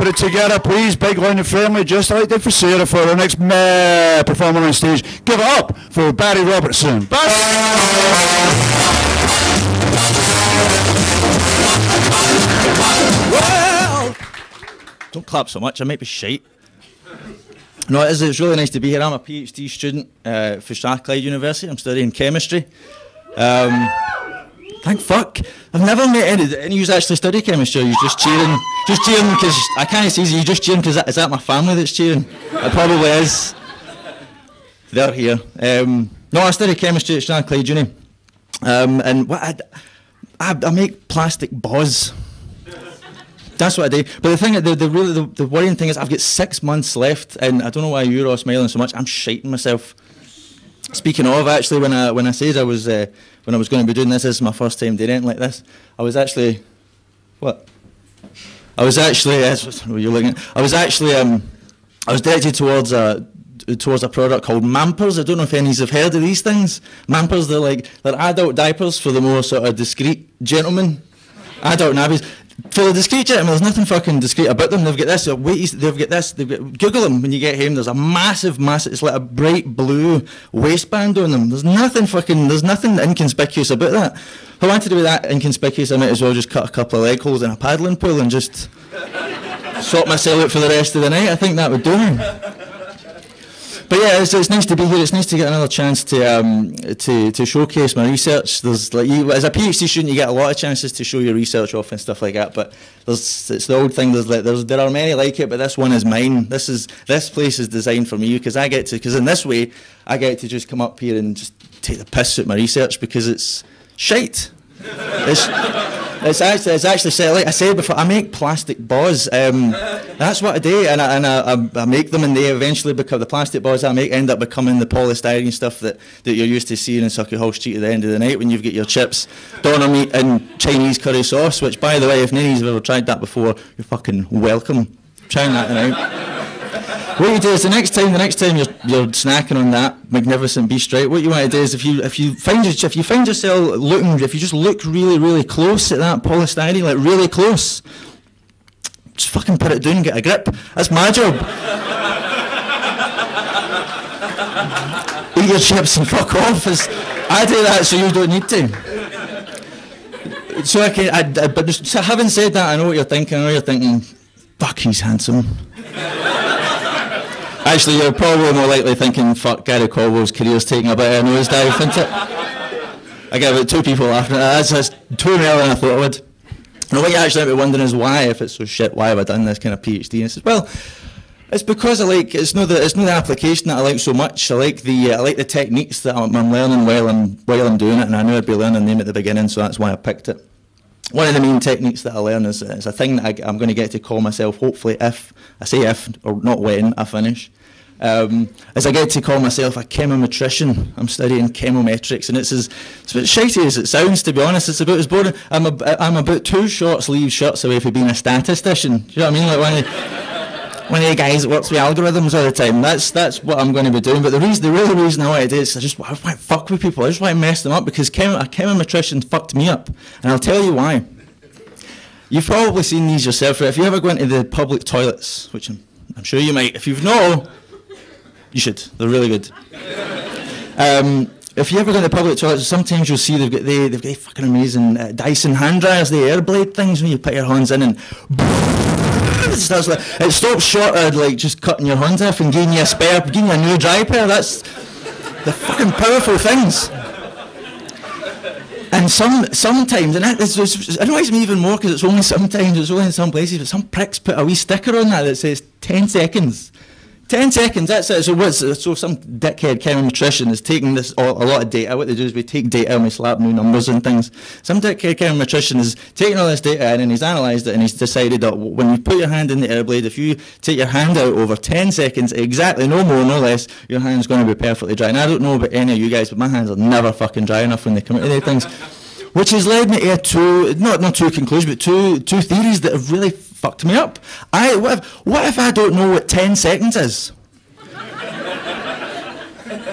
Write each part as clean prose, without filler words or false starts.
Put it together, please, big, loud and friendly, just like they did for Sarah for our next performer on stage. Give it up for Barry Robertson. Well, don't clap so much, I might be shite. No, it's really nice to be here. I'm a PhD student for Strathclyde University. I'm studying chemistry. Thank fuck. I've never met any of you actually study chemistry. You're just cheering because I can't see you just cheering because is that my family that's cheering? It probably is. They're here. No, I study chemistry at Strathclyde Uni, and what I make plastic Baws. That's what I do. But the worrying thing is I've got 6 months left, and I don't know why you're all smiling so much. I'm shiting myself. Speaking of, actually, when I said I was going to be doing this is my first time doing anything like this. I was actually I was directed towards a product called Mampers. I don't know if any of you have heard of these things. Mampers, they're adult diapers for the more sort of discreet gentlemen. Adult nappies. For the discreet gentlemen, there's nothing fucking discreet about them. They've got this, Google them when you get home. There's a massive, it's like a bright blue waistband on them. There's nothing inconspicuous about that. If I wanted to be that inconspicuous, I might as well just cut a couple of leg holes in a paddling pool and just sort myself out for the rest of the night. I think that would do me. But yeah, it's nice to be here. It's nice to get another chance to showcase my research. There's as a PhD student, you get a lot of chances to show your research off and stuff like that. But it's the old thing. There are many like it, but this one is mine. This place is designed for me because in this way I get to just come up here and just take the piss at my research because it's shite. It's actually like I said before, I make plastic Baws. That's what I do, and I make them, and they eventually become the plastic Baws I make end up becoming the polystyrene stuff that you're used to seeing in Sucky Hall Street at the end of the night when you've got your chips, doner meat, and Chinese curry sauce. Which, by the way, if none of you have ever tried that before, you're fucking welcome. Trying that tonight. What you do is the next time you're snacking on that magnificent beast, right? What you want to do is if you find yourself looking, if you just look really, really close at that polystyrene, like really close, just fucking put it down and get a grip. That's my job. Eat your chips and fuck off. I do that so you don't need to. So having said that, I know what you're thinking. I know you're thinking, fuck, he's handsome. Actually, you're probably more likely thinking, fuck, Gary Caldwell's career's taking a bit of a nosedive, isn't it? I get about 2 people laughing at that. That's 2 more than I thought I would. And what you actually might be wondering is why, if it's so shit, why have I done this kind of PhD? And I said, well, it's because it's not the application that I like so much. I like the techniques that I'm learning while I'm doing it, and I knew I'd be learning them at the beginning, so that's why I picked it. One of the main techniques that I learn is a thing that I'm going to get to call myself, hopefully, or not when I finish, as I get to call myself a chemometrician. I'm studying chemometrics, and it's as shitey as it sounds, to be honest. It's about as boring. I'm about 2 short sleeve shirts away from being a statistician. Do you know what I mean? Like one of the guys that works with algorithms all the time. That's what I'm going to be doing. But the real reason I want to do it is I want to fuck with people. I just want to mess them up because a chemometrician fucked me up, and I'll tell you why. You've probably seen these yourself. Right? If you ever go into the public toilets, which I'm sure you might, if you've not, you should. They're really good. If you ever go into the public toilets, sometimes you'll see they've got fucking amazing Dyson hand dryers, the air blade things when you put your hands in and it stops short of like just cutting your hands off and giving you a new dry pair. That's the fucking powerful things. And sometimes, and it annoys me even more because it's only in some places, but some pricks put a wee sticker on that says 10 seconds. 10 seconds, that's it. So some dickhead chemometrician is taking this, a lot of data. What they do is we take data and we slap new numbers and things. Some dickhead chemometrician is taking all this data in and he's analysed it and he's decided that when you put your hand in the air blade, if you take your hand out over 10 seconds, exactly, no more, no less, your hand's going to be perfectly dry. And I don't know about any of you guys, but my hands are never fucking dry enough when they come out of these things. Which has led me to not two conclusions, but two theories that have really fucked me up. What if I don't know what 10 seconds is?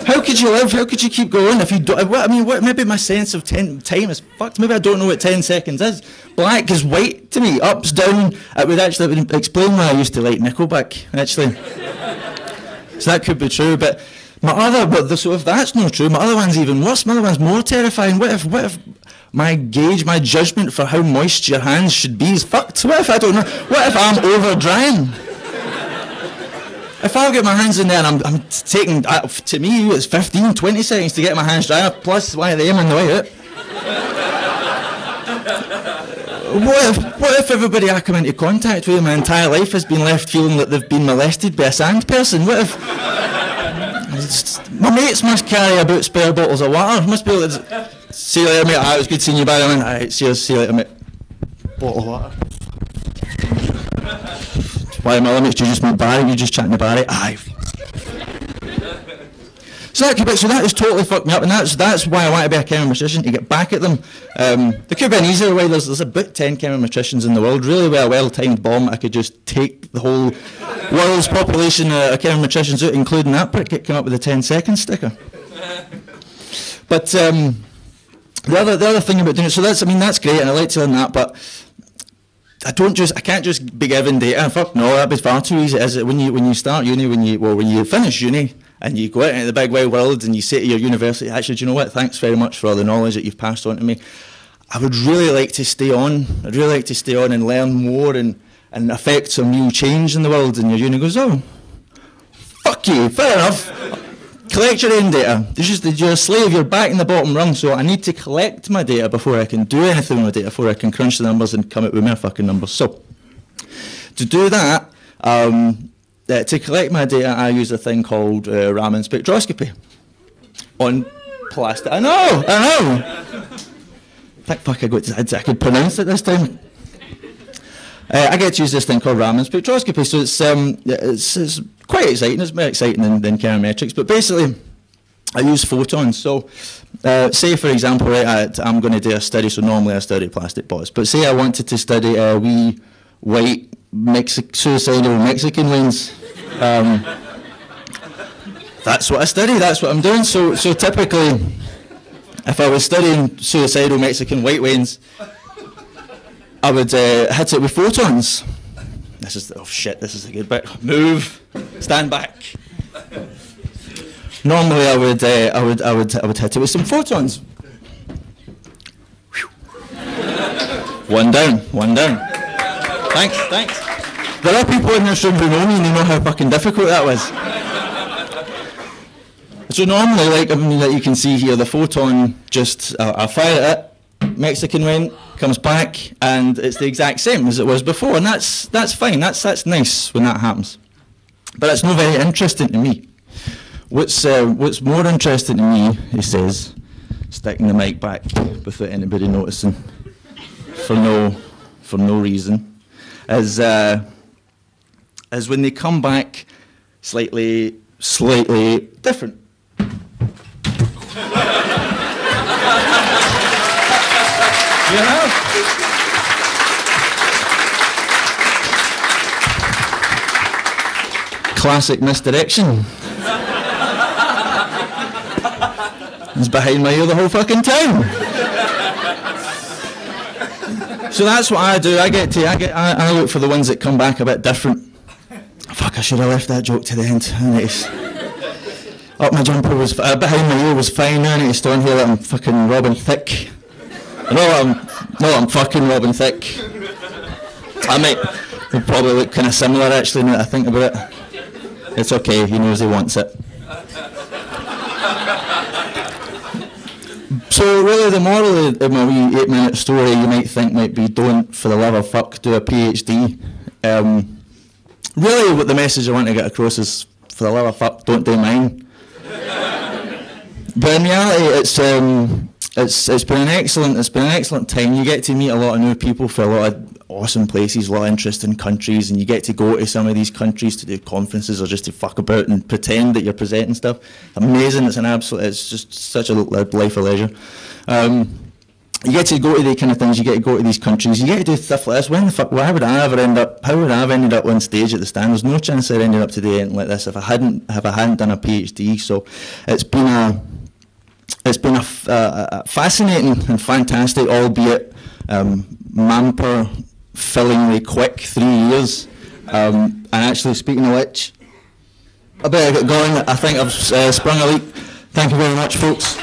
How could you live? How could you keep going if you don't? Maybe my sense of time is fucked. Maybe I don't know what 10 seconds is. Black is white to me. Ups, down. It would explain why I used to like Nickelback, actually. So that could be true, but so if that's not true, my other one's even worse. My other one's more terrifying. What if my judgment for how moist your hands should be is fucked? What if I don't know? What if I'm over drying? If I get my hands in there and I'm taking, to me it's 15, 20 seconds to get my hands dry, plus why they aim on the way out. What if everybody I come into contact with my entire life has been left feeling that they've been molested by a sand person? What if... my mates must carry about spare bottles of water. Must be able to see you later, mate. It was good seeing you, by the way. Alright, see you later, mate. Bottle of water. Why am I limits? Do you just meet Barry? You just chatting to Barry? Aye. So that has totally fucked me up, and that's why I want to be a chemometrician, to get back at them. There could be an easier way. There's about 10 chemometricians in the world. Really, with a well-timed bomb, I could just take the whole world's population of chemometricians out, including that prick that came up with the 10-second sticker. But the other thing about doing it, so that's great, and I like to learn that, but I can't just be given data. Fuck no, that'd be far too easy. Is it when you start uni, when you finish uni and you go out into the big wide world and you say to your university, actually, do you know what? Thanks very much for all the knowledge that you've passed on to me. I would really like to stay on. I'd really like to stay on and learn more and affect some new change in the world. And your uni goes, oh, fuck you, fair enough. Collect your own data. You're a slave, you're back in the bottom rung, so I need to collect my data before I can do anything with my data, before I can crunch the numbers and come up with my fucking numbers. So, to do that, to collect my data, I use a thing called Raman spectroscopy on plastic. I know! Fuck, I could pronounce it this time. I get to use this thing called Raman spectroscopy, so it's quite exciting. It's more exciting than chemometrics, but basically I use photons. So say, for example, right, I'm going to do a study, so normally I study plastic bottles, but say I wanted to study wee white suicidal Mexican wings. That's what I study, that's what I'm doing. So typically, if I was studying suicidal Mexican white wings, I would hit it with photons. This is a good bit. Move, stand back. Normally, I would hit it with some photons. One down. Thanks. There are people in this room who know me and they know how fucking difficult that was. So normally, like you can see here, the photon I fire it. Mexican went, comes back, and it's the exact same as it was before, and that's fine. That's nice when that happens. But it's not very interesting to me. What's more interesting to me, he says, sticking the mic back without anybody noticing, for no reason, is when they come back slightly different. You know? Classic misdirection. It's behind my ear the whole fucking time. So that's what I do. I look for the ones that come back a bit different. Fuck, I should have left that joke to the end. Up my jumper was behind my ear was fine. Now I need to stand here that I'm fucking Robin Thicke. I'm fucking Robin Thicke. I might probably look kind of similar actually now that I think about it. It's okay, he knows he wants it. So really the moral of my wee 8-minute story you might think might be don't, for the love of fuck, do a PhD. Really what the message I want to get across is, for the love of fuck, don't do mine. But in reality it's been an excellent time. You get to meet a lot of new people for a lot of awesome places, a lot of interesting countries, and you get to go to some of these countries to do conferences or just to fuck about and pretend that you're presenting stuff. Amazing. It's just such a life of leisure. you get to go to the kind of things, you get to go to these countries, you get to do stuff like this. When the fuck, why would I ever end up, how would I have ended up on stage at the stand? There's no chance I'd ended up to do anything like this if I hadn't done a PhD. So it's been a fascinating and fantastic, albeit mamper-fillingly quick 3 years. And actually, speaking of which, I better get going. I think I've sprung a leak. Thank you very much, folks.